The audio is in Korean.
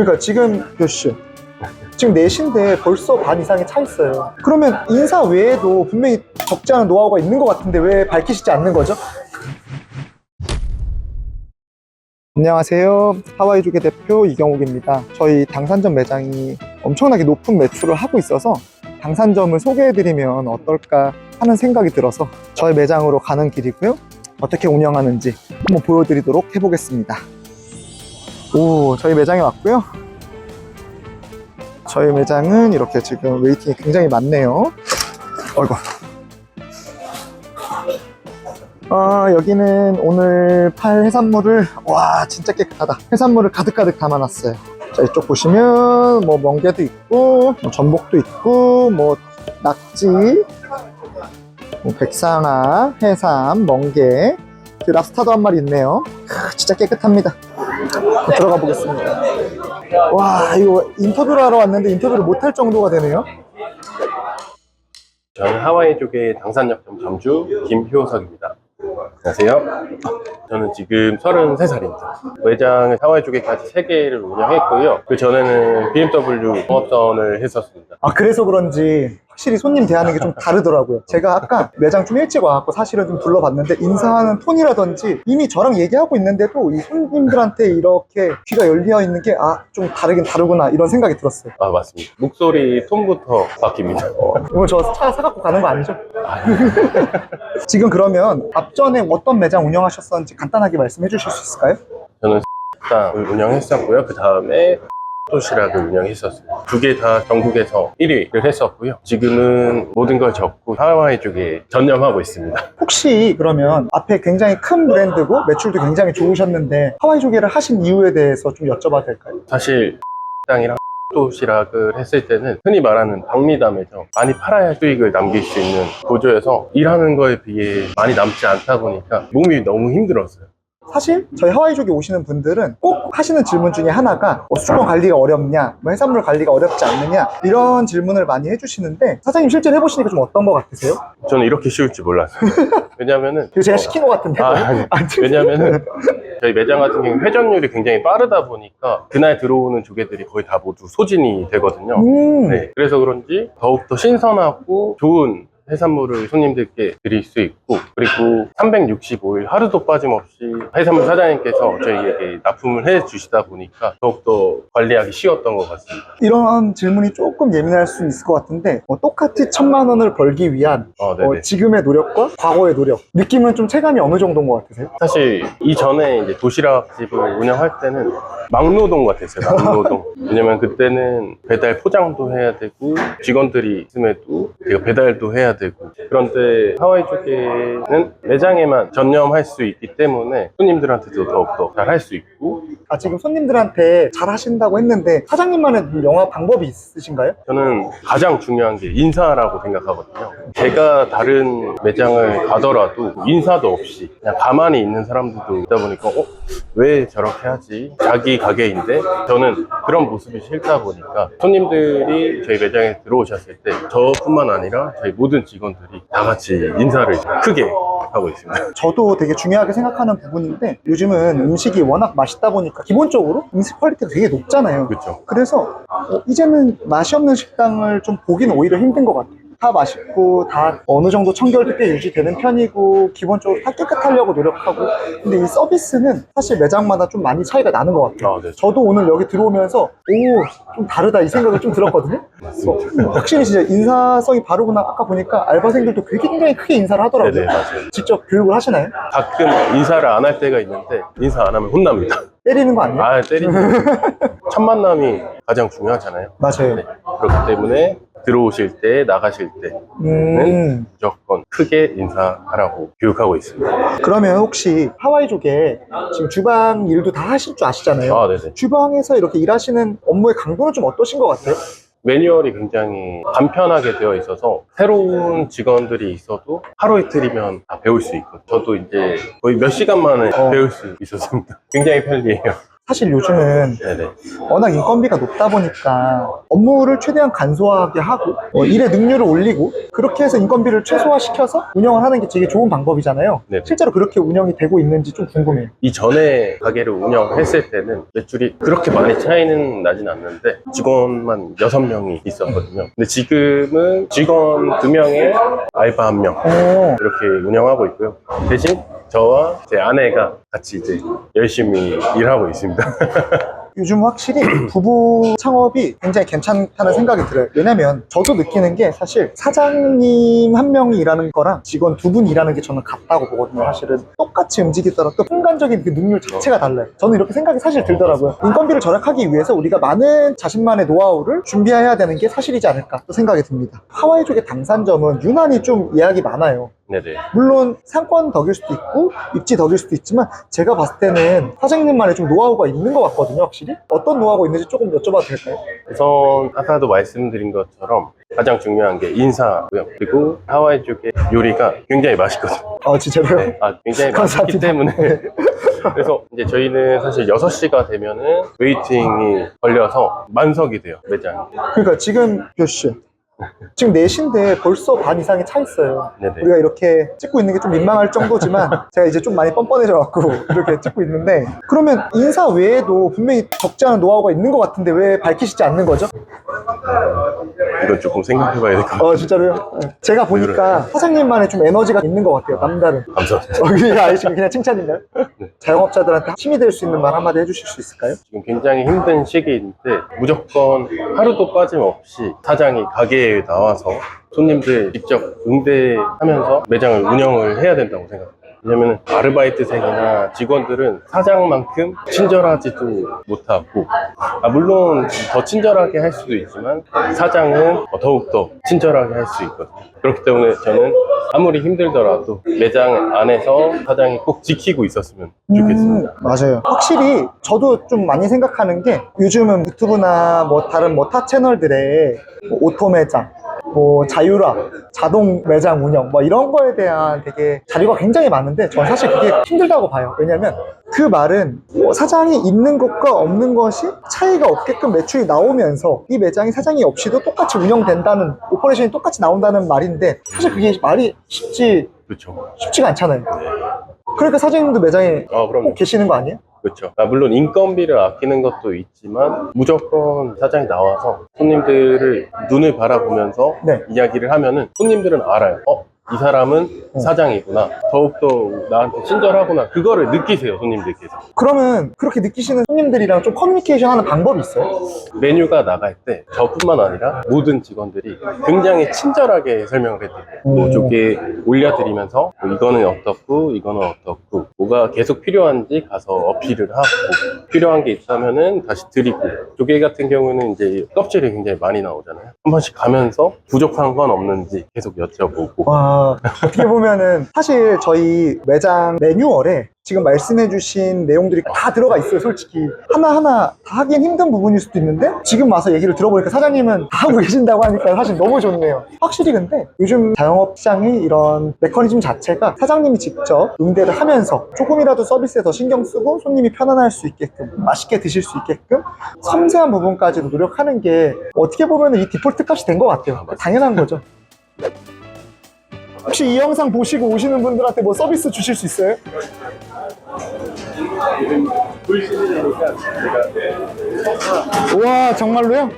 그러니까 지금 몇 시? 지금 4시인데 벌써 반 이상이 차 있어요. 그러면 인사 외에도 분명히 적지 않은 노하우가 있는 것 같은데 왜 밝히시지 않는 거죠? 안녕하세요. 하와이족의 대표 이경욱입니다. 저희 당산점 매장이 엄청나게 높은 매출을 하고 있어서 당산점을 소개해드리면 어떨까 하는 생각이 들어서 저희 매장으로 가는 길이고요. 어떻게 운영하는지 한번 보여드리도록 해보겠습니다. 오, 저희 매장에 왔고요. 저희 매장은 이렇게 지금 웨이팅이 굉장히 많네요. 어이구. 여기는 오늘 팔 해산물을, 와, 진짜 깨끗하다. 해산물을 가득가득 담아놨어요. 자, 이쪽 보시면 뭐 멍게도 있고, 뭐 전복도 있고, 뭐 낙지, 뭐 백상아, 해삼, 멍게, 랍스타도 한 마리 있네요. 진짜 깨끗합니다. 들어가 보겠습니다. 와, 이거 인터뷰를 하러 왔는데 인터뷰를 못할 정도가 되네요. 저는 하와이족의 당산역점 점주 김효석입니다. 안녕하세요. 저는 지금 33살입니다. 매장을 하와이족에까지 3개를 운영했고요. 그 전에는 BMW 영업사원을 했었습니다. 그래서 그런지 확실히 손님 대하는 게 좀 다르더라고요. 제가 아까 매장 좀 일찍 와갖고 사실은 좀 둘러봤는데 인사하는 톤이라든지 이미 저랑 얘기하고 있는데도 이 손님들한테 이렇게 귀가 열려 있는 게 좀 다르긴 다르구나 이런 생각이 들었어요. 맞습니다. 목소리 톤부터 바뀝니다. 오늘 저 차 사갖고 가는 거 아니죠? 지금 그러면 앞전에 어떤 매장 운영하셨었는지 간단하게 말씀해 주실 수 있을까요? 저는 식당을 운영했었고요. 그 다음에 도시락을 운영했었어요. 2개 다 전국에서 1위를 했었고요. 지금은 모든 걸 접고 하와이 쪽에 전념하고 있습니다. 혹시 그러면 앞에 굉장히 큰 브랜드고 매출도 굉장히 좋으셨는데 하와이 조개를 하신 이유에 대해서 좀 여쭤봐도 될까요? 사실 식당이랑 도시락을 했을 때는 흔히 말하는 박리담에서 많이 팔아야 수익을 남길 수 있는 구조여서 일하는 거에 비해 많이 남지 않다 보니까 몸이 너무 힘들었어요. 사실 저희 하와이족에 오시는 분들은 꼭 하시는 질문 중에 하나가 수건 관리가 어렵냐, 뭐 해산물 관리가 어렵지 않느냐 이런 질문을 많이 해주시는데 사장님 실제로 해보시니까 좀 어떤 것 같으세요? 저는 이렇게 쉬울 줄 몰랐어요. 왜냐면은 이거 제가 시킨 것 같은데 아니. 왜냐면은 저희 매장 같은 경우 회전율이 굉장히 빠르다 보니까 그날 들어오는 조개들이 거의 다 모두 소진이 되거든요. 네, 그래서 그런지 더욱더 신선하고 좋은 해산물을 손님들께 드릴 수 있고, 그리고 365일 하루도 빠짐없이 해산물 사장님께서 저희에게 납품을 해 주시다 보니까 더욱더 관리하기 쉬웠던 것 같습니다. 이런 질문이 조금 예민할 수 있을 것 같은데 똑같이 1,000만 원을 벌기 위한 지금의 노력과 과거의 노력 느낌은 좀 체감이 어느 정도인 것 같으세요? 사실 이전에 이제 도시락집을 운영할 때는 막노동 같았어요. 막노동. 왜냐면 그때는 배달 포장도 해야 되고 직원들이 있음에도 제가 배달도 해야 되고, 그런데 하와이 쪽에는 매장에만 전념할 수 있기 때문에 손님들한테도 더욱더 잘 할 수 있고. 지금 손님들한테 잘 하신다고 했는데 사장님만의 영업 방법이 있으신가요? 저는 가장 중요한 게 인사라고 생각하거든요. 제가 다른 매장을 가더라도 인사도 없이 그냥 가만히 있는 사람들도 있다 보니까 왜 저렇게 하지? 자기 가게인데. 저는 그런 모습이 싫다 보니까 손님들이 저희 매장에 들어오셨을 때 저뿐만 아니라 저희 모든 직원들이 다 같이 인사를 크게 하고 있습니다. 저도 되게 중요하게 생각하는 부분인데 요즘은 음식이 워낙 맛있다 보니까 기본적으로 음식 퀄리티가 되게 높잖아요. 그렇죠. 그래서 이제는 맛이 없는 식당을 좀 보기는 오히려 힘든 것 같아요. 다 맛있고 다 어느 정도 청결도 꽤 유지되는 편이고 기본적으로 다 깨끗하려고 노력하고, 근데 이 서비스는 사실 매장마다 좀 많이 차이가 나는 것 같아요. 네. 저도 오늘 여기 들어오면서 좀 다르다 이 생각을 좀 들었거든요. 확실히 진짜 인사성이 바르구나. 아까 보니까 알바생들도 굉장히 크게 인사를 하더라고요. 네네, 맞아요. 직접 교육을 하시나요? 가끔 인사를 안 할 때가 있는데 인사 안 하면 혼납니다. 때리는 거 아니에요? 때리는 첫 만남이 가장 중요하잖아요. 맞아요. 네. 그렇기 때문에 들어오실 때, 나가실 때는 무조건 크게 인사하라고 교육하고 있습니다. 그러면 혹시 하와이족에 지금 주방 일도 다 하실 줄 아시잖아요. 네네. 주방에서 이렇게 일하시는 업무의 강도는 좀 어떠신 것 같아요? 매뉴얼이 굉장히 간편하게 되어 있어서 새로운 직원들이 있어도 하루 이틀이면 다 배울 수 있거든요. 저도 이제 거의 몇 시간 만에 배울 수 있었습니다. 굉장히 편리해요. 사실 요즘은 네네. 워낙 인건비가 높다 보니까 업무를 최대한 간소하게 하고 일의 능률을 올리고 그렇게 해서 인건비를 최소화시켜서 운영을 하는 게 되게 좋은 방법이잖아요. 네. 실제로 그렇게 운영이 되고 있는지 좀 궁금해요. 이전에 가게를 운영했을 때는 매출이 그렇게 많이 차이는 나진 않는데 직원만 6명이 있었거든요. 근데 지금은 직원 2명에 알바 1명 이렇게 운영하고 있고요. 대신 저와 제 아내가 같이 이제 열심히 일하고 있습니다. 요즘 확실히 부부 창업이 굉장히 괜찮다는 생각이 들어요. 왜냐면 저도 느끼는 게 사실 사장님 한 명이 일하는 거랑 직원 2분 일하는 게 저는 같다고 보거든요. 사실은 똑같이 움직이더라도 순간적인 그 능률 자체가 달라요. 저는 이렇게 생각이 사실 들더라고요. 인건비를 절약하기 위해서 우리가 많은 자신만의 노하우를 준비해야 되는 게 사실이지 않을까 또 생각이 듭니다. 하와이 쪽의 당산점은 유난히 좀 예약이 많아요. 네네. 물론 상권 덕일 수도 있고 입지 덕일 수도 있지만 제가 봤을 때는 사장님만의 좀 노하우가 있는 것 같거든요. 확실히 어떤 노하우가 있는지 조금 여쭤봐도 될까요? 우선 아까도 말씀드린 것처럼 가장 중요한 게 인사고요. 그리고 하와이 쪽의 요리가 굉장히 맛있거든요. 진짜로요? 네. 굉장히 맛있기 감사합니다. 때문에 그래서 이제 저희는 사실 6시가 되면은 웨이팅이 걸려서 만석이 돼요, 매장이. 그러니까 지금 몇 시야? 지금 4시인데 벌써 반 이상이 차 있어요. 네네. 우리가 이렇게 찍고 있는 게 좀 민망할 정도지만 제가 이제 좀 많이 뻔뻔해져 갖고 이렇게 찍고 있는데 그러면 인사 외에도 분명히 적지 않은 노하우가 있는 것 같은데 왜 밝히시지 않는 거죠? 이건 조금 생각해 봐야 될 것 같아요. 진짜로요? 제가 보니까 사장님만의 좀 에너지가 있는 것 같아요. 남다른. 감사합니다. 그게 아니시면 그냥 칭찬인가요? 자영업자들한테 힘이 될 수 있는 말 한마디 해주실 수 있을까요? 지금 굉장히 힘든 시기인데 무조건 하루도 빠짐없이 사장이 가게에 나와서 손님들 직접 응대하면서 매장을 운영을 해야 된다고 생각합니다. 왜냐면 아르바이트생이나 직원들은 사장만큼 친절하지도 못하고 물론 더 친절하게 할 수도 있지만 사장은 더욱더 친절하게 할 수 있거든요. 그렇기 때문에 저는 아무리 힘들더라도 매장 안에서 사장이 꼭 지키고 있었으면 좋겠습니다. 맞아요. 확실히 저도 좀 많이 생각하는 게 요즘은 유튜브나 뭐 다른 뭐 타 채널들에 뭐 오토 매장, 뭐 자율화, 자동 매장 운영 뭐 이런 거에 대한 되게 자료가 굉장히 많은데 저는 사실 그게 힘들다고 봐요. 왜냐면 그 말은 사장이 있는 것과 없는 것이 차이가 없게끔 매출이 나오면서 이 매장이 사장이 없이도 똑같이 운영된다는 오퍼레이션이 똑같이 나온다는 말인데 사실 그게 말이 그렇죠. 쉽지가 않잖아요. 그러니까 사장님도 매장에 그럼요. 꼭 계시는 거 아니에요? 그렇죠. 물론 인건비를 아끼는 것도 있지만 무조건 사장이 나와서 손님들을 눈을 바라보면서 네. 이야기를 하면은 손님들은 알아요. 이 사람은 사장이구나. 더욱더 나한테 친절하구나. 그거를 느끼세요, 손님들께서. 그러면 그렇게 느끼시는 손님들이랑 좀 커뮤니케이션 하는 방법이 있어요? 메뉴가 나갈 때 저뿐만 아니라 모든 직원들이 굉장히 친절하게 설명을 해드려요. 뭐 조개 올려드리면서 뭐 이거는 어떻고 이거는 어떻고 뭐가 계속 필요한지 가서 어필을 하고 필요한 게 있다면은 다시 드리고 조개 같은 경우는 이제 껍질이 굉장히 많이 나오잖아요. 한 번씩 가면서 부족한 건 없는지 계속 여쭤보고 어떻게 보면은 사실 저희 매장 매뉴얼에 지금 말씀해주신 내용들이 다 들어가 있어요. 솔직히 하나하나 다 하긴 힘든 부분일 수도 있는데 지금 와서 얘기를 들어보니까 사장님은 다 하고 계신다고 하니까 사실 너무 좋네요. 확실히 근데 요즘 자영업 시장의 이런 메커니즘 자체가 사장님이 직접 응대를 하면서 조금이라도 서비스에 더 신경 쓰고 손님이 편안할 수 있게끔 맛있게 드실 수 있게끔 섬세한 부분까지도 노력하는 게 어떻게 보면 이 디폴트 값이 된 것 같아요. 당연한 거죠. 혹시 이 영상 보시고 오시는 분들한테 뭐 서비스 주실 수 있어요? 불신이니까 제가 우와, 정말로요?